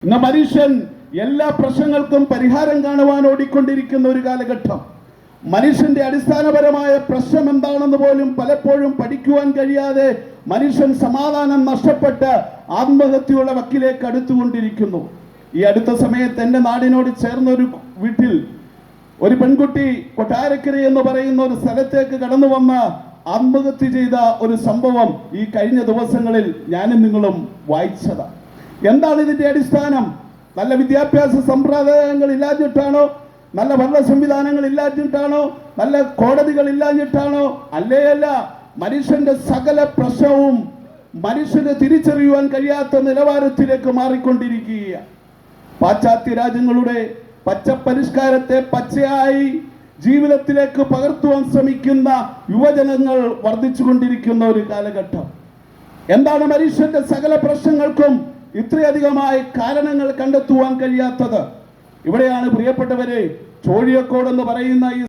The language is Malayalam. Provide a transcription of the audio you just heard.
ഇന്ന് മനുഷ്യൻ എല്ലാ പ്രശ്നങ്ങൾക്കും പരിഹാരം കാണുവാൻ ഓടിക്കൊണ്ടിരിക്കുന്ന ഒരു കാലഘട്ടം. മനുഷ്യന്റെ അടിസ്ഥാനപരമായ പ്രശ്നം എന്താണെന്ന് പോലും പലപ്പോഴും പഠിക്കുവാൻ കഴിയാതെ മനുഷ്യൻ സമാധാനം നഷ്ടപ്പെട്ട് ആത്മഹത്യയുടെ വക്കിലേക്ക് അടുത്തുകൊണ്ടിരിക്കുന്നു. ഈ അടുത്ത സമയത്ത് എൻ്റെ നാടിനോട് ചേർന്ന ഒരു വീട്ടിൽ ഒരു പെൺകുട്ടി കൊട്ടാരക്കര എന്ന് പറയുന്ന ഒരു സ്ഥലത്തേക്ക് കടന്നു വന്ന് ആത്മഹത്യ ചെയ്ത ഒരു സംഭവം ഈ കഴിഞ്ഞ ദിവസങ്ങളിൽ ഞാനും നിങ്ങളും വായിച്ചതാണ്. എന്താണ് ഇതിന്റെ അടിസ്ഥാനം? നല്ല വിദ്യാഭ്യാസ സമ്പ്രദായങ്ങൾ ഇല്ലാഞ്ഞിട്ടാണോ? നല്ല ഭരണ സംവിധാനങ്ങൾ ഇല്ലാഞ്ഞിട്ടാണോ? നല്ല കോടതികൾ ഇല്ലാഞ്ഞിട്ടാണോ? അല്ല. മനുഷ്യന്റെ സകല പ്രശ്നവും മനുഷ്യന് തിരിച്ചറിയുവാൻ കഴിയാത്ത നിലവാരത്തിലേക്ക് മാറിക്കൊണ്ടിരിക്കുകയാണ്. പാശ്ചാത്യ രാജ്യങ്ങളുടെ പച്ചപ്പരിഷ്കാരത്തെ പച്ചയായി ജീവിതത്തിലേക്ക് പകർത്തുവാൻ ശ്രമിക്കുന്ന യുവജനങ്ങൾ വർദ്ധിച്ചുകൊണ്ടിരിക്കുന്ന ഒരു കാലഘട്ടം. എന്താണ് മനുഷ്യന്റെ സകല പ്രശ്നങ്ങൾക്കും ഇത്രയധികമായി കാരണങ്ങൾ കണ്ടെത്തുവാൻ കഴിയാത്തത്? ഇവിടെയാണ് പ്രിയപ്പെട്ടവരെ ചോഴിയക്കോട് എന്ന് പറയുന്ന ഈ